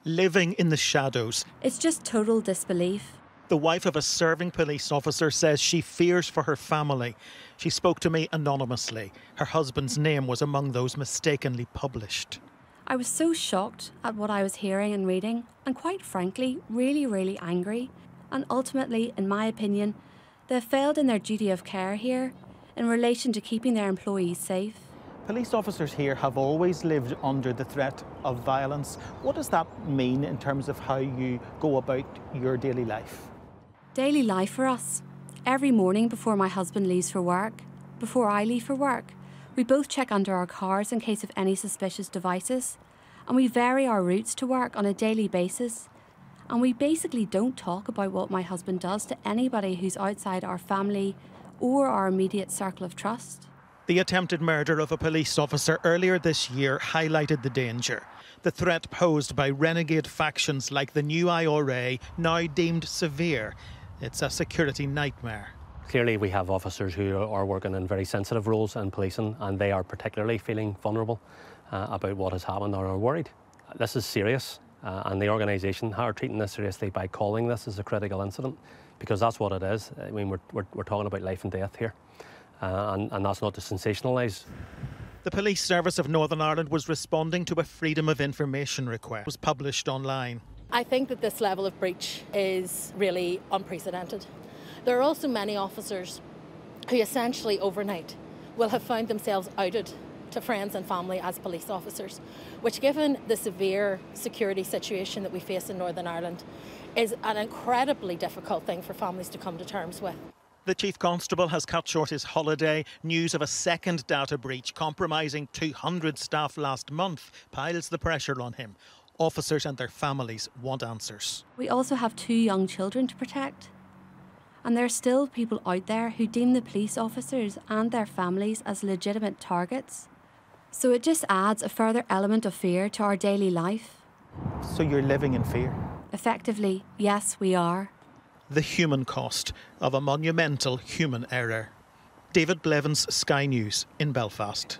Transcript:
Living in the shadows. It's just total disbelief. The wife of a serving police officer says she fears for her family. She spoke to me anonymously. Her husband's name was among those mistakenly published. I was so shocked at what I was hearing and reading, and quite frankly, really angry. And ultimately, in my opinion, they've failed in their duty of care here in relation to keeping their employees safe. Police officers here have always lived under the threat of violence. What does that mean in terms of how you go about your daily life? Daily life for us. Every morning before my husband leaves for work, before I leave for work, we both check under our cars in case of any suspicious devices, and we vary our routes to work on a daily basis. And we basically don't talk about what my husband does to anybody who's outside our family or our immediate circle of trust. The attempted murder of a police officer earlier this year highlighted the danger. The threat posed by renegade factions like the new IRA, now deemed severe. It's a security nightmare. Clearly we have officers who are working in very sensitive roles in policing, and they are particularly feeling vulnerable about what has happened or are worried. This is serious, and the organisation are treating this seriously by calling this as a critical incident, because that's what it is. I mean, we're talking about life and death here, and that's not to sensationalise. The Police Service of Northern Ireland was responding to a Freedom of Information request. It was published online. I think that this level of breach is really unprecedented. There are also many officers who essentially overnight will have found themselves outed to friends and family as police officers, which, given the severe security situation that we face in Northern Ireland, is an incredibly difficult thing for families to come to terms with. The Chief Constable has cut short his holiday. News of a second data breach compromising 200 staff last month piles the pressure on him. Officers and their families want answers. We also have 2 young children to protect. And there are still people out there who deem the police officers and their families as legitimate targets. So it just adds a further element of fear to our daily life. So you're living in fear? Effectively, yes, we are. The human cost of a monumental human error. David Blevins, Sky News in Belfast.